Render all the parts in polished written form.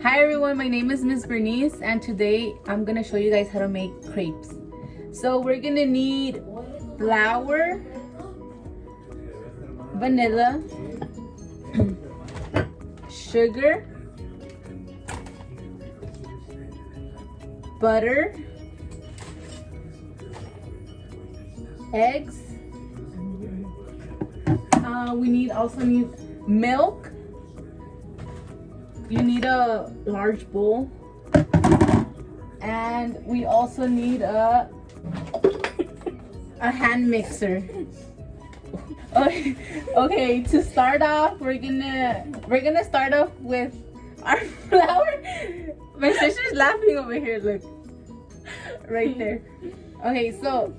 Hi everyone, my name is Miss Bernice and today I'm gonna show you guys how to make crepes. So we're gonna need flour, vanilla, sugar, butter, eggs. We also need milk. You need a large bowl, and we also need a hand mixer. Okay, to start off, we're gonna start off with our flour. My sister's laughing over here. Look, right there. Okay, so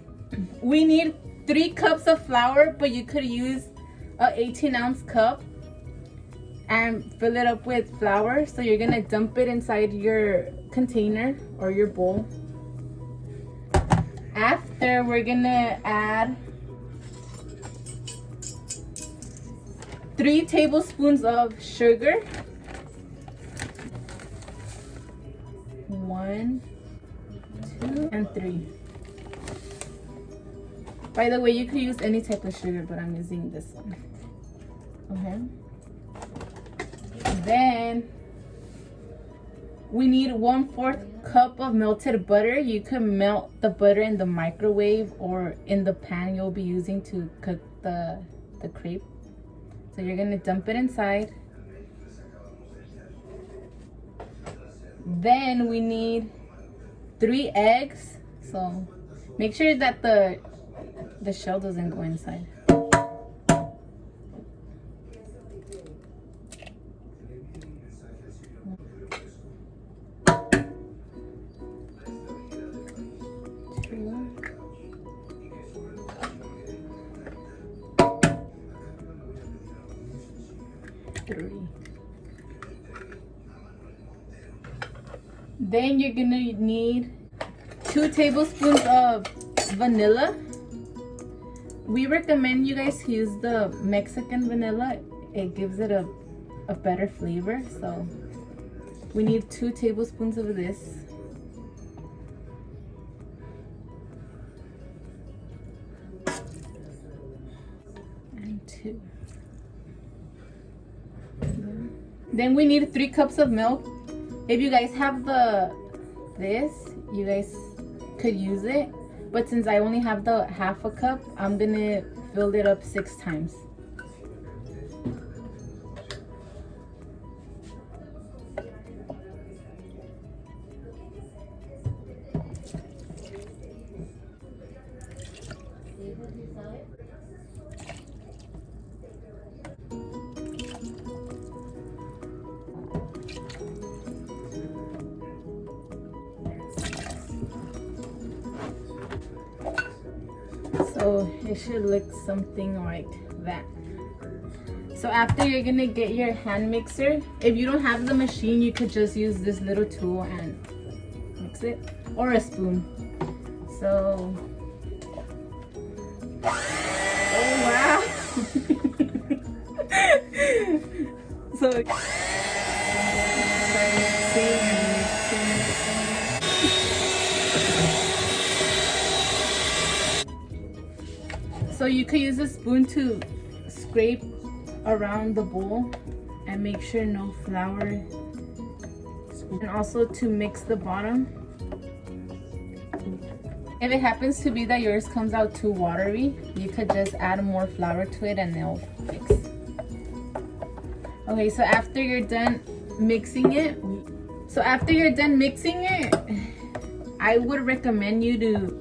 we need 3 cups of flour, but you could use a 18-ounce cup and fill it up with flour. So you're gonna dump it inside your container or your bowl. After, we're gonna add 3 tablespoons of sugar. 1, 2, and 3. By the way, you could use any type of sugar, but I'm using this one. Okay. Then we need 1/4 cup of melted butter. You can melt the butter in the microwave or in the pan you'll be using to cook the crepe. So you're gonna dump it inside. Then we need 3 eggs. So make sure that the shell doesn't go inside. Then you're gonna need 2 tablespoons of vanilla. We recommend you guys use the Mexican vanilla. It gives it a better flavor. So we need 2 tablespoons of this. And 2. Then we need 3 cups of milk. If you guys have this, you guys could use it. But since I only have the 1/2 cup, I'm gonna fill it up 6 times. So it should look something like that. So after, you're gonna get your hand mixer. If you don't have the machine, you could just use this little tool and mix it, or a spoon. So, oh wow. So you could use a spoon to scrape around the bowl and make sure no flour, and also to mix the bottom. If it happens to be that yours comes out too watery, you could just add more flour to it and it'll fix. Okay, so after you're done mixing it, I would recommend you to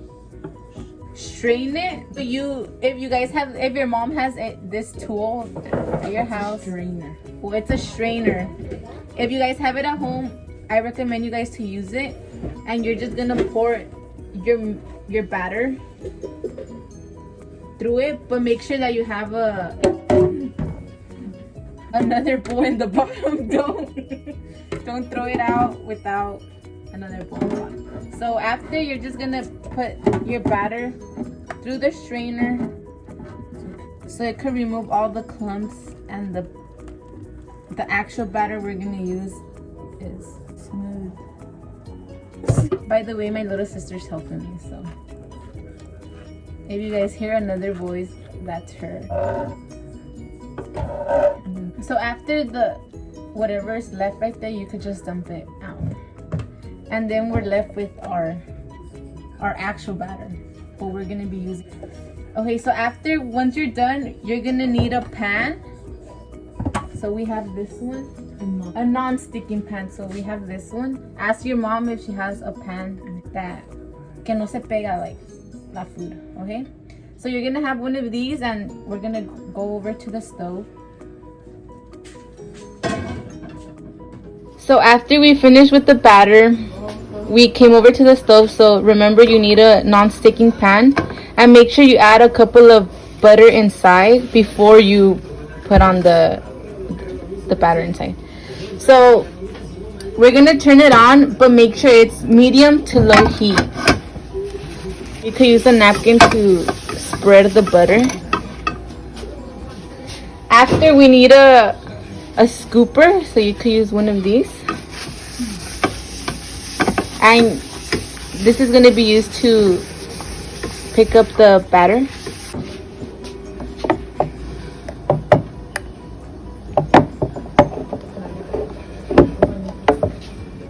strain it. So if your mom has this tool at your house, strainer. Well, it's a strainer. If you guys have it at home, I recommend you guys to use it. And you're just gonna pour your batter through it, but make sure that you have another bowl in the bottom. Don't throw it out without another bowl in the bottom. So after, you're just gonna put your batter through the strainer so it could remove all the clumps, and the actual batter we're gonna use is smooth. By the way, my little sister's helping me, so if you guys hear another voice, that's her. So after the whatever is left right there, you could just dump it out, and then we're left with our actual batter, what we're gonna be using. Okay, so once you're done, you're gonna need a pan. So we have this one, a non-sticking pan. So we have this one. Ask your mom if she has a pan that que no se pega like la food. Okay, so you're gonna have one of these, and we're gonna go over to the stove. So after we finished with the batter, we came over to the stove. So remember, you need a non-sticking pan, and make sure you add a couple of butter inside before you put on the batter inside. So we're gonna turn it on, but make sure it's medium to low heat. You could use a napkin to spread the butter. After, we need a scooper, so you could use one of these, and this is going to be used to pick up the batter.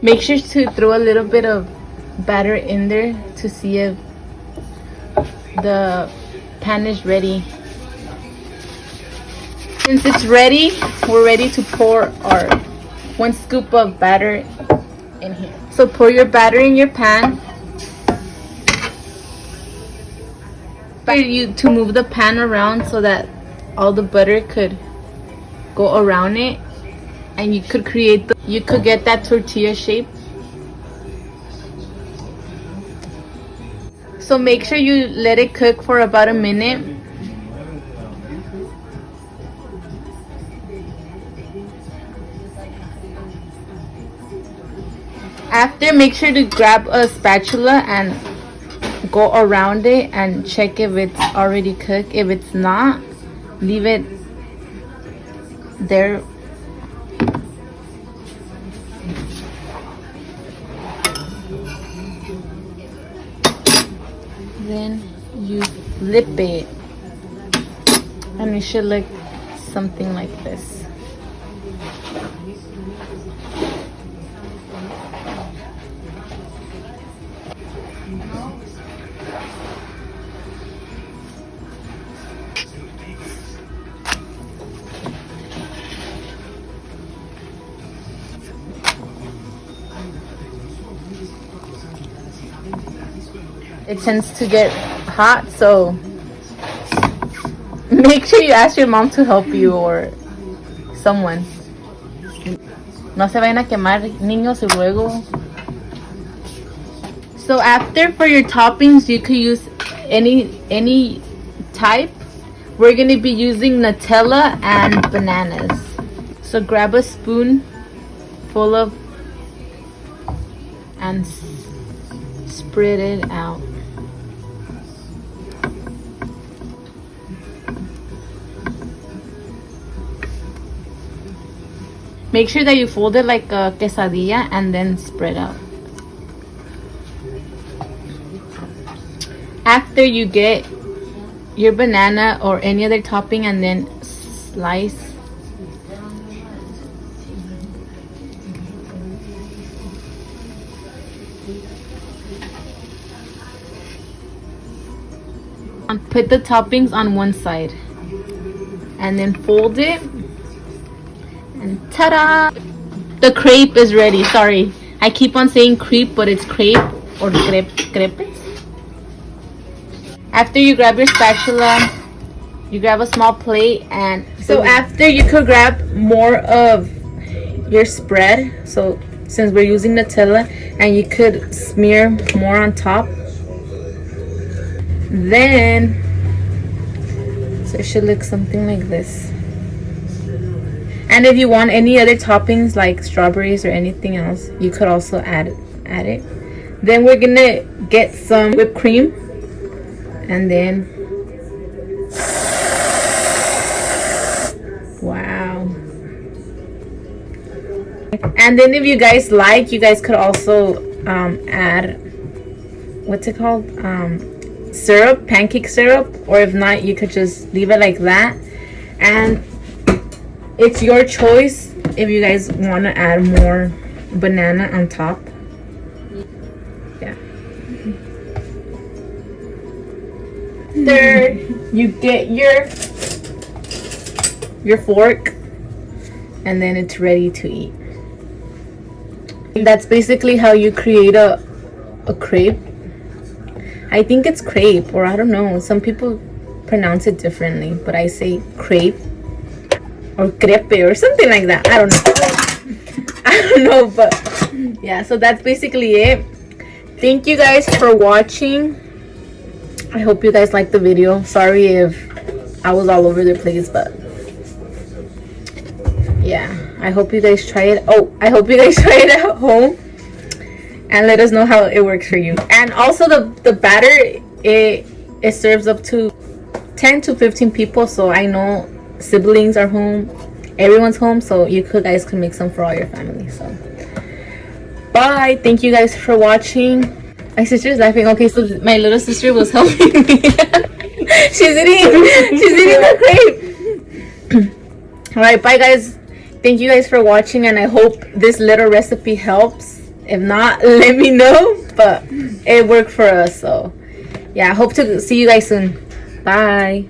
Make sure to throw a little bit of batter in there to see if the pan is ready. Since it's ready, we're ready to pour our 1 scoop of batter in here. So pour your batter in your pan. You to move the pan around so that all the butter could go around it, and you could get that tortilla shape. So make sure you let it cook for about a minute. After, make sure to grab a spatula and go around it and check if it's already cooked. If it's not, leave it there. Then you flip it, and it should look something like this. It tends to get hot, so make sure you ask your mom to help you or someone. No se vayan a quemar, niños, y luego. So after, for your toppings, you could use any type. We're going to be using Nutella and bananas. So grab a spoon full of and spread it out. Make sure that you fold it like a quesadilla and then spread out. After, you get your banana or any other topping and then slice. And put the toppings on one side and then fold it. And ta-da! The crepe is ready. Sorry, I keep on saying crepe, but it's crepe or crepes. After, you grab your spatula, you grab a small plate, and so after, you could grab more of your spread. So since we're using Nutella, and you could smear more on top. Then, so it should look something like this. And if you want any other toppings like strawberries or anything else, you could also add it. Then we're gonna get some whipped cream, and then wow, And then if you guys like, you guys could also add, what's it called, syrup, pancake syrup, or if not, you could just leave it like that. And it's your choice if you guys want to add more banana on top. Yeah. Third, you get your fork, and then it's ready to eat. That's basically how you create a crepe. I think it's crepe, or I don't know. Some people pronounce it differently, but I say crepe or crepe or something like that. I don't know. I don't know, but yeah, so that's basically it. Thank you guys for watching. I hope you guys liked the video. Sorry if I was all over the place, but yeah, I hope you guys try it. Oh, I hope you guys try it at home and let us know how it works for you. And also the batter, it serves up to 10 to 15 people. So I know siblings are home, everyone's home, so you guys can make some for all your family. So bye, thank you guys for watching. My sister's laughing. Okay, so my little sister was helping me. she's eating the crepe. All right, bye guys. Thank you guys for watching, and I hope this little recipe helps. If not, let me know, but it worked for us. So yeah, I hope to see you guys soon. Bye.